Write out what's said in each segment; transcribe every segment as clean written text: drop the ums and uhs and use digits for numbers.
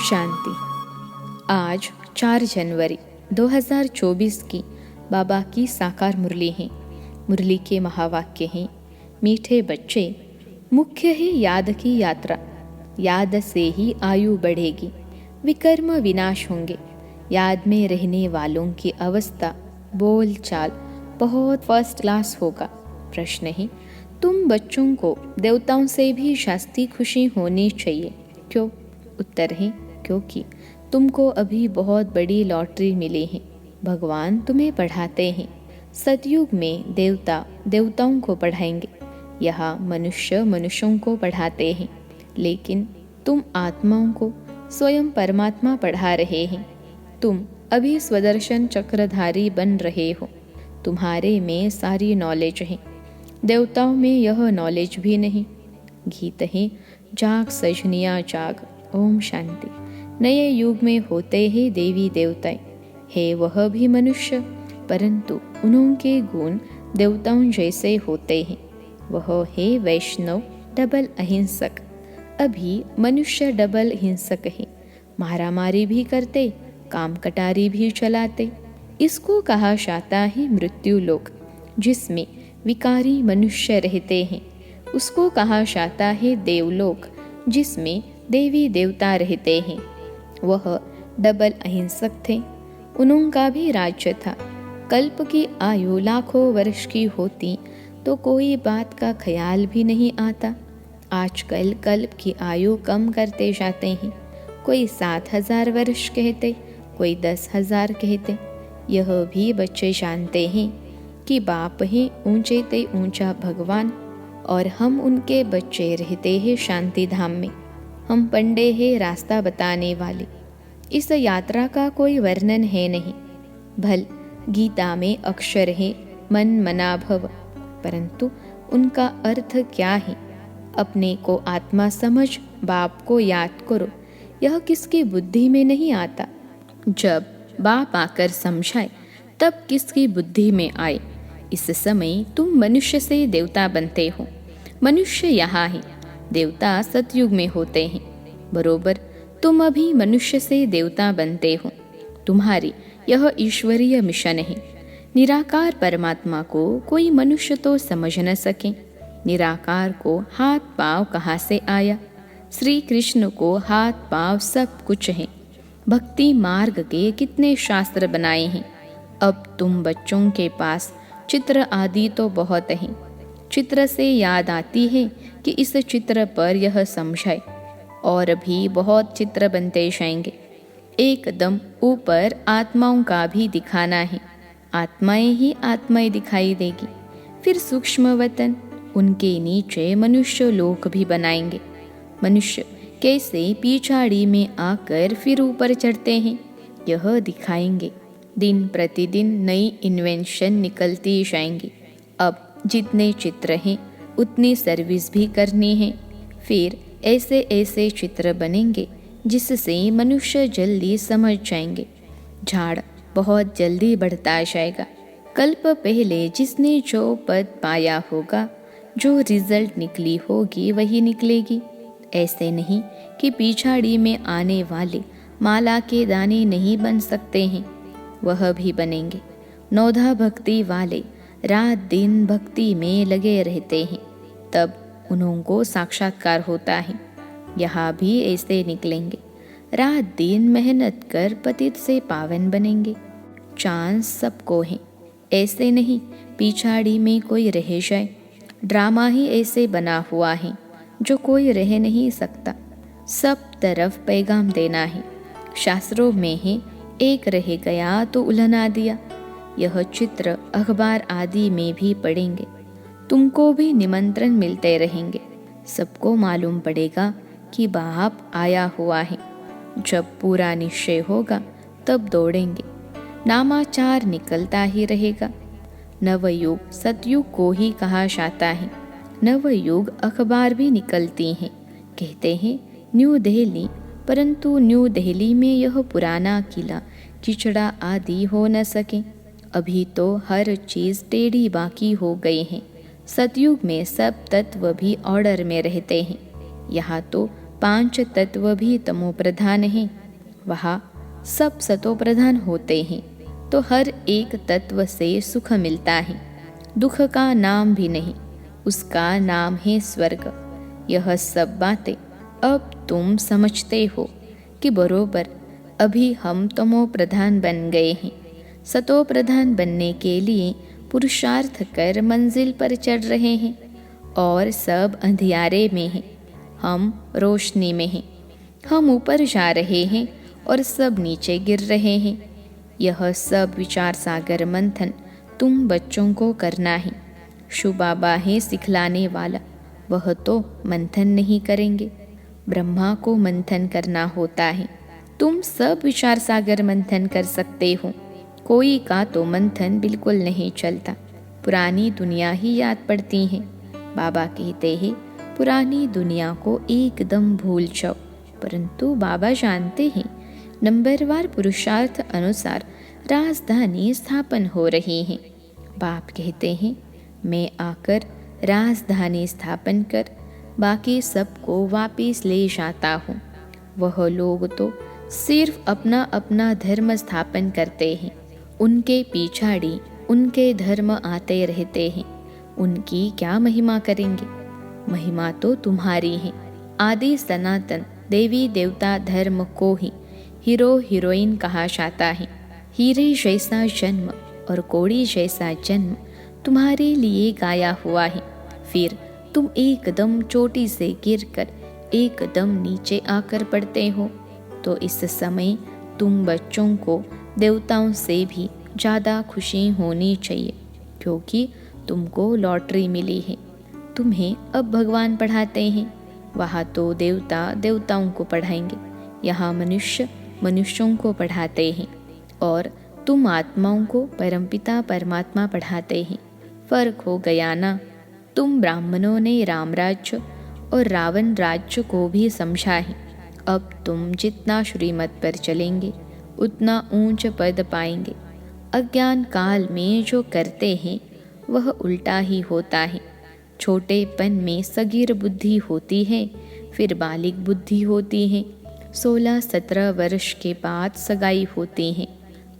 शांति। आज 4 जनवरी 2024 की बाबा की साकार मुरली है। मुरली के महावाक्य हैं, मीठे बच्चे, मुख्य है याद की यात्रा। याद से ही आयु बढ़ेगी, विकर्म विनाश होंगे। याद में रहने वालों की अवस्था, बोल चाल बहुत फर्स्ट क्लास होगा। प्रश्न है, तुम बच्चों को देवताओं से भी शास्ती खुशी होनी चाहिए, क्यों? उत्तर है, क्योंकि तुमको अभी बहुत बड़ी लॉटरी मिली है। भगवान तुम्हें पढ़ाते हैं। सतयुग में देवता देवताओं को पढ़ाएंगे, यहाँ मनुष्य मनुष्यों को पढ़ाते हैं। लेकिन तुम आत्माओं को स्वयं परमात्मा पढ़ा रहे हैं। तुम अभी स्वदर्शन चक्रधारी बन रहे हो। तुम्हारे में सारी नॉलेज है, देवताओं में यह नॉलेज भी नहीं। गीत है, जाग सजनिया जाग, ओम शांति। नए युग में होते हैं देवी देवताएं, है वह भी मनुष्य, परंतु उनके गुण देवताओं जैसे होते हैं। वह है वैष्णव डबल अहिंसक। अभी मनुष्य डबल हिंसक है, मारामारी भी करते, काम कटारी भी चलाते। इसको कहा जाता है मृत्यु लोक, जिसमें विकारी मनुष्य रहते हैं। उसको कहा जाता है देवलोक, जिसमें देवी देवता रहते हैं। वह डबल अहिंसक थे, उनका भी राज्य था। कल्प की आयु लाखों वर्ष की होती तो कोई बात का ख्याल भी नहीं आता। आजकल कल्प की आयु कम करते जाते हैं। कोई 7,000 वर्ष कहते, कोई 10,000 कहते। यह भी बच्चे जानते हैं कि बाप ही ऊंचे ते ऊंचा भगवान, और हम उनके बच्चे रहते हैं शांति धाम में। हम पंडे हैं रास्ता बताने वाले। इस यात्रा का कोई वर्णन है नहीं। भल गीता में अक्षर है मन मना भव, परंतु उनका अर्थ क्या है? अपने को आत्मा समझ, बाप को याद करो, यह किसकी बुद्धि में नहीं आता। जब बाप आकर समझाए तब किसकी बुद्धि में आए। इस समय तुम मनुष्य से देवता बनते हो। मनुष्य यहाँ है, देवता सतयुग में होते हैं। बरोबर तुम अभी मनुष्य से देवता बनते हो। तुम्हारी यह ईश्वरीय मिशन है। निराकार परमात्मा को कोई मनुष्य तो समझ न सके। निराकार को हाथ पांव कहाँ से आया? श्री कृष्ण को हाथ पांव सब कुछ है। भक्ति मार्ग के कितने शास्त्र बनाए हैं। अब तुम बच्चों के पास चित्र आदि तो बहुत हैं। चित्र से याद आती है कि इस चित्र पर यह समझाए, और भी बहुत चित्र बनते जाएंगे। एकदम ऊपर आत्माओं का भी दिखाना है। आत्माएं ही आत्माएं दिखाई देगी। फिर सूक्ष्म वतन, उनके नीचे मनुष्य लोक भी बनाएंगे। मनुष्य कैसे पिछाड़ी में आकर फिर ऊपर चढ़ते हैं, यह दिखाएंगे। दिन प्रतिदिन नई इन्वेंशन निकलती जाएंगी। अब जितने चित्र हैं उतनी सर्विस भी करनी है। फिर ऐसे ऐसे चित्र बनेंगे जिससे मनुष्य जल्दी समझ जाएंगे। झाड़ बहुत जल्दी बढ़ता जाएगा। कल्प पहले जिसने जो पद पाया होगा, जो रिजल्ट निकली होगी वही निकलेगी। ऐसे नहीं कि पिछाड़ी में आने वाले माला के दाने नहीं बन सकते हैं, वह भी बनेंगे। नौधा भक्ति वाले रात दिन भक्ति में लगे रहते हैं, तब उनको साक्षात्कार होता है। यहाँ भी ऐसे निकलेंगे। रात दिन मेहनत कर पतित से पावन बनेंगे। चांस सबको है, ऐसे नहीं पिछाड़ी में कोई रह जाए। ड्रामा ही ऐसे बना हुआ है जो कोई रह नहीं सकता। सब तरफ पैगाम देना है। शास्त्रों में है, एक रह गया तो उल्हना दिया। यह चित्र अखबार आदि में भी पढ़ेंगे। तुमको भी निमंत्रण मिलते रहेंगे। सबको मालूम पड़ेगा कि बाप आया हुआ है। जब पूरा निश्चय होगा तब दौड़ेंगे। नामाचार निकलता ही रहेगा। नवयुग सतयुग को ही कहा जाता है। नवयुग अखबार भी निकलती हैं। कहते हैं न्यू दिल्ली, परंतु न्यू दिल्ली में यह पुराना किला किचड़ा आदि हो न सके। अभी तो हर चीज़ टेढ़ी बाकी हो गई है। सतयुग में सब तत्व भी ऑर्डर में रहते हैं। यहाँ तो 5 तत्व भी तमो प्रधान हैं, वहाँ सब सतो प्रधान होते हैं, तो हर एक तत्व से सुख मिलता है। दुख का नाम भी नहीं, उसका नाम है स्वर्ग। यह सब बातें अब तुम समझते हो कि बरोबर अभी हम तमो प्रधान बन गए हैं। सतो प्रधान बनने के लिए पुरुषार्थ कर मंजिल पर चढ़ रहे हैं, और सब अंधियारे में हैं, हम रोशनी में हैं। हम ऊपर जा रहे हैं और सब नीचे गिर रहे हैं। यह सब विचार सागर मंथन तुम बच्चों को करना है। शिव बाबा है सिखलाने वाला, वह तो मंथन नहीं करेंगे, ब्रह्मा को मंथन करना होता है। तुम सब विचार सागर मंथन कर सकते हो, कोई का तो मंथन बिल्कुल नहीं चलता, पुरानी दुनिया ही याद पड़ती है। बाबा कहते हैं पुरानी दुनिया को एकदम भूल जाओ, परंतु बाबा जानते हैं नंबरवार पुरुषार्थ अनुसार राजधानी स्थापन हो रही है। बाप कहते हैं मैं आकर राजधानी स्थापन कर बाकी सबको वापिस ले जाता हूँ। वह लोग तो सिर्फ अपना अपना धर्म स्थापन करते हैं, उनके पिछाड़ी उनके धर्म आते रहते हैं। उनकी क्या महिमा करेंगे? महिमा तो तुम्हारी है। आदि सनातन देवी देवता धर्म को ही हीरो हीरोइन कहा जाता है। हीरे जैसा जन्म और कोड़ी जैसा जन्म तुम्हारे लिए गाया हुआ है, फिर तुम एकदम चोटी से गिरकर एकदम नीचे आकर पड़ते हो। तो इस समय तुम बच्चों को देवताओं से भी ज़्यादा खुशी होनी चाहिए, क्योंकि तुमको लॉटरी मिली है। तुम्हें अब भगवान पढ़ाते हैं, वहाँ तो देवता देवताओं को पढ़ाएंगे, यहाँ मनुष्य मनुष्यों को पढ़ाते हैं, और तुम आत्माओं को परमपिता परमात्मा पढ़ाते हैं। फर्क हो गया ना? तुम ब्राह्मणों ने राम राज्य और रावण राज्य को भी समझा है। अब तुम जितना श्रीमत पर चलेंगे उतना ऊंच पद पाएंगे। अज्ञान काल में जो करते हैं वह उल्टा ही होता है। छोटेपन में सगीर बुद्धि होती है, फिर बालिग बुद्धि होती है, 16-17 वर्ष के बाद सगाई होती है।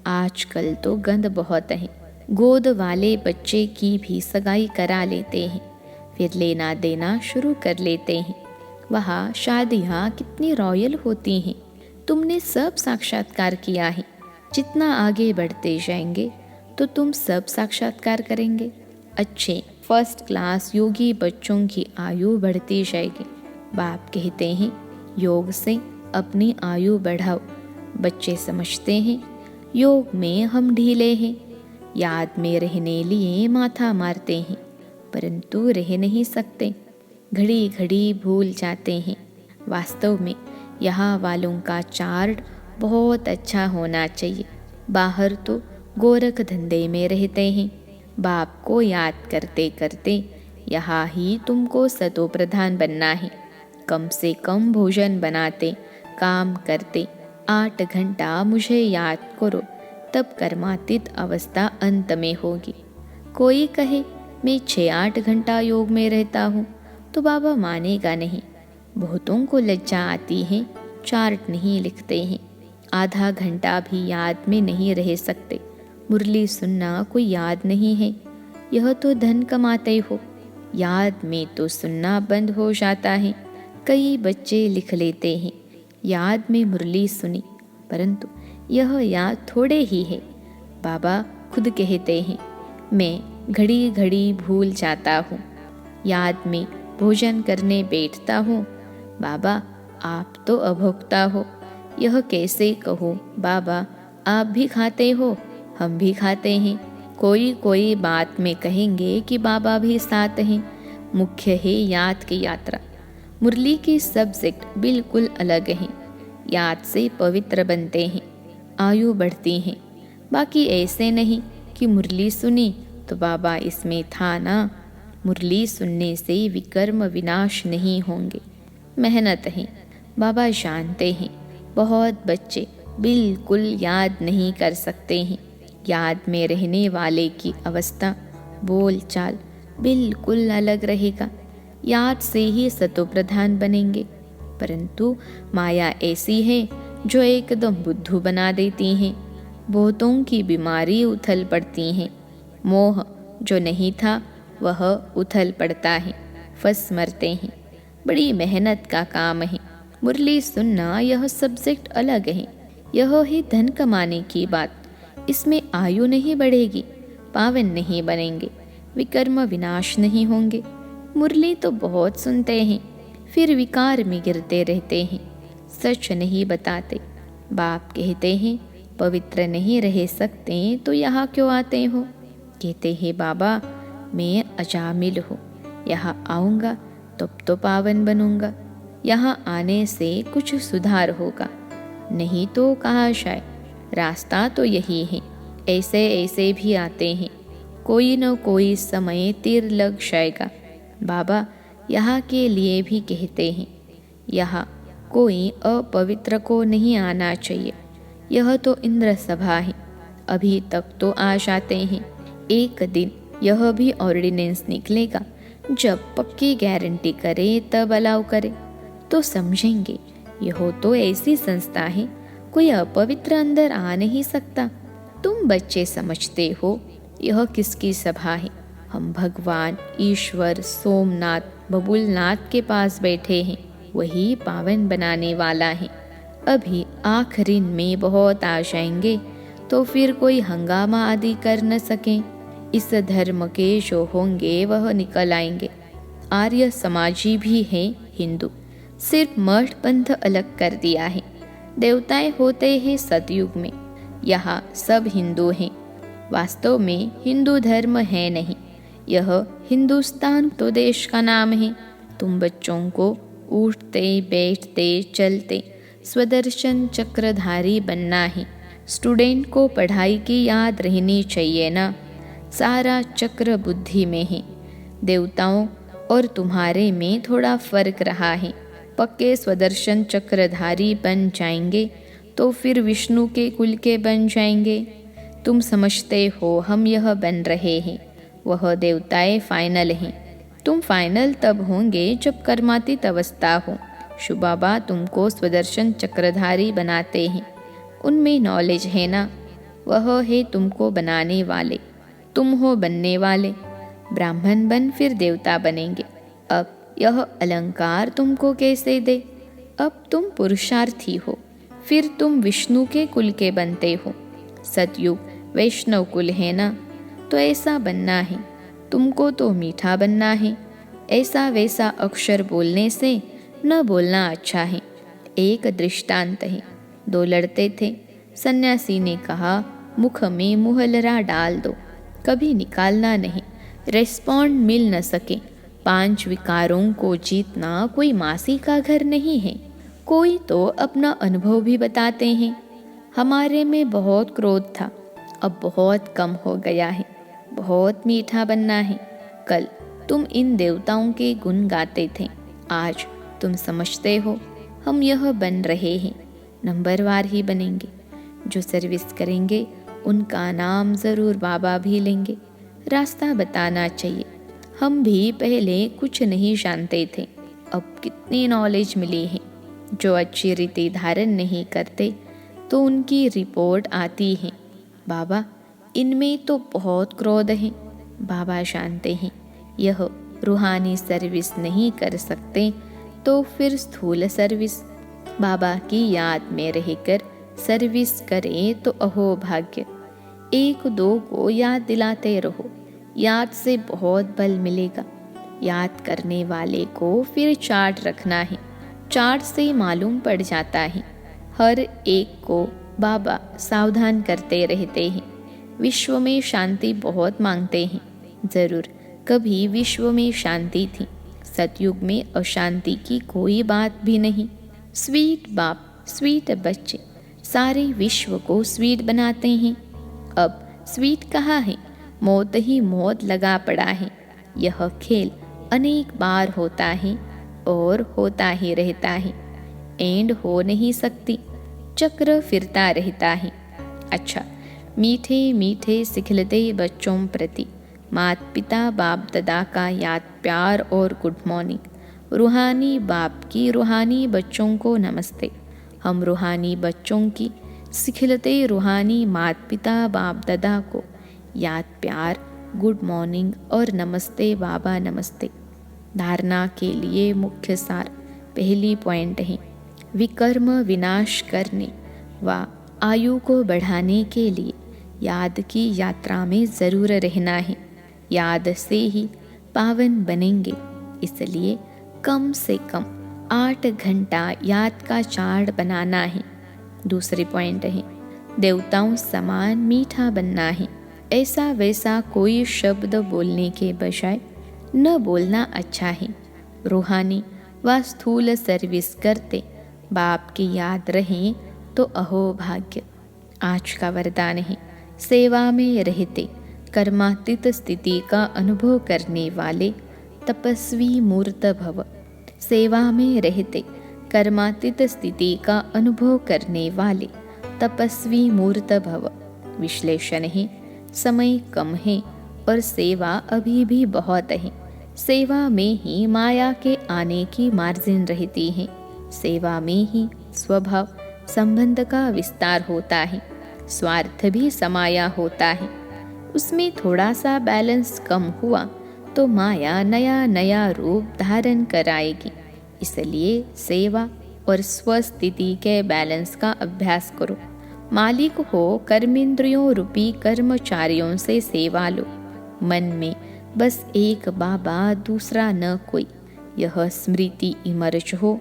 आजकल तो गंद बहुत है, गोद वाले बच्चे की भी सगाई करा लेते हैं, फिर लेना देना शुरू कर लेते हैं। वहाँ शादियाँ कितनी रॉयल होती हैं, तुमने सब साक्षात्कार किया है। जितना आगे बढ़ते जाएंगे तो तुम सब साक्षात्कार करेंगे। अच्छे फर्स्ट क्लास योगी बच्चों की आयु बढ़ती जाएगी। बाप कहते हैं योग से अपनी आयु बढ़ाओ। बच्चे समझते हैं योग में हम ढीले हैं, याद में रहने लिए माथा मारते हैं, परंतु रह नहीं सकते, घड़ी घड़ी भूल जाते हैं। वास्तव में यहाँ वालों का चार्ट बहुत अच्छा होना चाहिए। बाहर तो गोरख धंधे में रहते हैं, बाप को याद करते करते यहाँ ही तुमको सतो प्रधान बनना है। कम से कम भोजन बनाते काम करते 8 घंटा मुझे याद करो, तब कर्मातीत अवस्था अंत में होगी। कोई कहे मैं 6-8 घंटा योग में रहता हूँ तो बाबा मानेगा नहीं। बहुतों को लज्जा आती है, चार्ट नहीं लिखते हैं, आधा घंटा भी याद में नहीं रह सकते। मुरली सुनना कोई याद नहीं है, यह तो धन कमाते हो, याद में तो सुनना बंद हो जाता है। कई बच्चे लिख लेते हैं याद में मुरली सुनी, परंतु यह याद थोड़े ही है। बाबा खुद कहते हैं मैं घड़ी घड़ी भूल जाता हूँ, याद में भोजन करने बैठता हूँ। बाबा आप तो अभोक्ता हो, यह कैसे कहो? बाबा आप भी खाते हो, हम भी खाते हैं। कोई कोई बात में कहेंगे कि बाबा भी साथ हैं। मुख्य है याद की यात्रा। मुरली की सब्जेक्ट बिल्कुल अलग हैं, याद से पवित्र बनते हैं, आयु बढ़ती है। बाकी ऐसे नहीं कि मुरली सुनी तो बाबा इसमें था ना। मुरली सुनने से विकर्म विनाश नहीं होंगे, मेहनत है। बाबा जानते हैं बहुत बच्चे बिल्कुल याद नहीं कर सकते हैं। याद में रहने वाले की अवस्था बोल चाल बिल्कुल अलग रहेगा। याद से ही सतो प्रधान बनेंगे, परंतु माया ऐसी है जो एकदम बुद्धू बना देती हैं। बहुतों की बीमारी उथल पड़ती हैं। मोह जो नहीं था वह उथल पड़ता है, फंस मरते हैं। बड़ी मेहनत का काम है। मुरली सुनना यह सब्जेक्ट अलग है। यह है धन कमाने की बात। इसमें आयु नहीं बढ़ेगी, पावन नहीं बनेंगे, विकर्म विनाश नहीं होंगे। मुरली तो बहुत सुनते हैं, फिर विकार में गिरते रहते हैं, सच नहीं बताते। बाप कहते हैं पवित्र नहीं रह सकते तो यहाँ क्यों आते हो? कहते हैं बाबा मैं अजामिल हूँ, यहाँ आऊँगा तब तो पावन बनूंगा। यहाँ आने से कुछ सुधार होगा, नहीं तो कहाँ शायद। रास्ता तो यही है। ऐसे ऐसे भी आते हैं, कोई न कोई समय तीर लग जाएगा। बाबा यहाँ के लिए भी कहते हैं यहाँ कोई अपवित्र को नहीं आना चाहिए। यह तो इंद्र सभा है, अभी तक तो आ जाते हैं। एक दिन यह भी ऑर्डिनेंस निकलेगा, जब पक्की गारंटी करे तब अलाउ करे तो समझेंगे। यह तो ऐसी संस्था है, कोई अपवित्र अंदर आ नहीं सकता। तुम बच्चे समझते हो यह किसकी सभा है? हम भगवान ईश्वर सोमनाथ बबुलनाथ के पास बैठे हैं, वही पावन बनाने वाला है। अभी आखिरी में बहुत आ जाएंगे तो फिर कोई हंगामा आदि कर न सकें। इस धर्म के जो होंगे वह निकल आएंगे। आर्य समाजी भी हैं हिंदू, सिर्फ मठ पंथ अलग कर दिया है। देवताएं होते हैं सतयुग में, यहाँ सब हिंदू हैं। वास्तव में हिंदू धर्म है नहीं, यह हिंदुस्तान तो देश का नाम है। तुम बच्चों को उठते बैठते चलते स्वदर्शन चक्रधारी बनना है। स्टूडेंट को पढ़ाई की याद रहनी चाहिए ना, सारा चक्र बुद्धि में है। देवताओं और तुम्हारे में थोड़ा फर्क रहा है। पक्के स्वदर्शन चक्रधारी बन जाएंगे तो फिर विष्णु के कुल के बन जाएंगे। तुम समझते हो हम यह बन रहे हैं, वह देवताएं फाइनल हैं। तुम फाइनल तब होंगे जब कर्मातीत अवस्था हो। शुबाबा तुमको स्वदर्शन चक्रधारी बनाते हैं, उनमें नॉलेज है ना, वह है तुमको बनाने वाले। तुम हो बनने वाले। ब्राह्मण बन फिर देवता बनेंगे। अब यह अलंकार तुमको कैसे दे? अब तुम पुरुषार्थी हो, फिर तुम विष्णु के कुल के बनते हो। सतयुग वैष्णव कुल है ना, तो ऐसा बनना है। तुमको तो मीठा बनना है। ऐसा वैसा अक्षर बोलने से न बोलना अच्छा है। एक दृष्टांत है, दो लड़ते थे। सन्यासी ने कहा मुख में मुहलरा डाल दो, कभी निकालना नहीं, रेस्पॉन्ड मिल न सके। 5 विकारों को जीतना कोई मासी का घर नहीं है। कोई तो अपना अनुभव भी बताते हैं। हमारे में बहुत क्रोध था, अब बहुत कम हो गया है। बहुत मीठा बनना है। कल तुम इन देवताओं के गुण गाते थे, आज तुम समझते हो हम यह बन रहे हैं। नंबरवार ही बनेंगे। जो सर्विस करेंगे उनका नाम ज़रूर बाबा भी लेंगे। रास्ता बताना चाहिए। हम भी पहले कुछ नहीं जानते थे, अब कितनी नॉलेज मिली है। जो अच्छी रीति धारण नहीं करते तो उनकी रिपोर्ट आती है, बाबा इनमें तो बहुत क्रोध है। बाबा जानते हैं यह रूहानी सर्विस नहीं कर सकते तो फिर स्थूल सर्विस। बाबा की याद में रहकर सर्विस करें तो अहो भाग्य। 1-2 को याद दिलाते रहो, याद से बहुत बल मिलेगा। याद करने वाले को फिर चार्ट रखना है, चार्ट से मालूम पड़ जाता है। हर एक को बाबा सावधान करते रहते हैं। विश्व में शांति बहुत मांगते हैं। ज़रूर कभी विश्व में शांति थी, सतयुग में अशांति की कोई बात भी नहीं। स्वीट बाप स्वीट बच्चे सारे विश्व को स्वीट बनाते हैं। अब स्वीट कहाँ है? मौत ही मौत लगा पड़ा है। यह खेल अनेक बार होता है और होता ही रहता है, एंड हो नहीं सकती। चक्र फिरता रहता है। अच्छा, मीठे मीठे सिखलते बच्चों प्रति माता पिता बाप दादा का याद प्यार और गुड मॉर्निंग। रूहानी बाप की रूहानी बच्चों को नमस्ते। हम रूहानी बच्चों की सिखिलते रूहानी माता पिता बाप दादा को याद प्यार, गुड मॉर्निंग और नमस्ते बाबा नमस्ते। धारणा के लिए मुख्य सार पहली पॉइंट है, विकर्म विनाश करने व आयु को बढ़ाने के लिए याद की यात्रा में ज़रूर रहना है। याद से ही पावन बनेंगे, इसलिए कम से कम 8 घंटा याद का चार्ट बनाना है। दूसरी पॉइंट है, देवताओं समान मीठा बनना है। ऐसा वैसा कोई शब्द बोलने के बजाय न बोलना अच्छा है। रूहानी व स्थूल सर्विस करते बाप की याद रहें तो अहो भाग्य। आज का वरदान है, सेवा में रहते कर्मातीत स्थिति का अनुभव करने वाले तपस्वी मूर्त भव। सेवा में रहते कर्मातीत स्थिति का अनुभव करने वाले तपस्वी मूर्त भव। विश्लेषण है, समय कम है और सेवा अभी भी बहुत है। सेवा में ही माया के आने की मार्जिन रहती है। सेवा में ही स्वभाव संबंध का विस्तार होता है, स्वार्थ भी समाया होता है। उसमें थोड़ा सा बैलेंस कम हुआ तो माया नया नया रूप धारण कराएगी। इसलिए सेवा और स्वस्थिति के बैलेंस का अभ्यास करो। मालिक हो कर्मेंद्रियों रूपी कर्मचारियों से सेवा लो। मन में बस एक बाबा, दूसरा न कोई, यह स्मृति इमर्ज हो,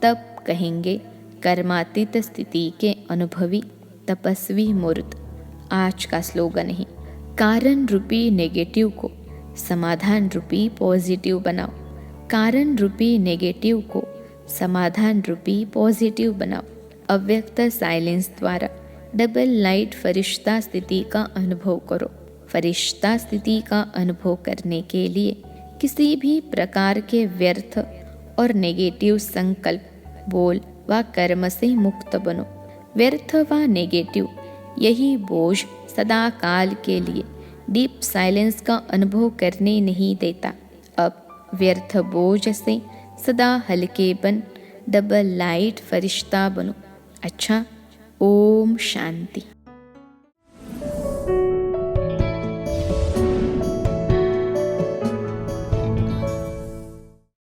तब कहेंगे कर्मातीत स्थिति के अनुभवी तपस्वी मूर्त। आज का स्लोगन है, कारण रूपी नेगेटिव को समाधान रूपी पॉजिटिव बनाओ। कारण रूपी नेगेटिव को समाधान रूपी पॉजिटिव बनाओ। अव्यक्त साइलेंस द्वारा डबल लाइट फरिश्ता स्थिति का अनुभव करो। फरिश्ता स्थिति का अनुभव करने के लिए किसी भी प्रकार के व्यर्थ और नेगेटिव संकल्प, बोल व कर्म से मुक्त बनो। व्यर्थ व नेगेटिव यही बोझ सदा काल के लिए डीप साइलेंस का अनुभव करने नहीं देता। अब व्यर्थ बोझ से सदा हल्के बन डबल लाइट फरिश्ता बनो। अच्छा, ओम शांति।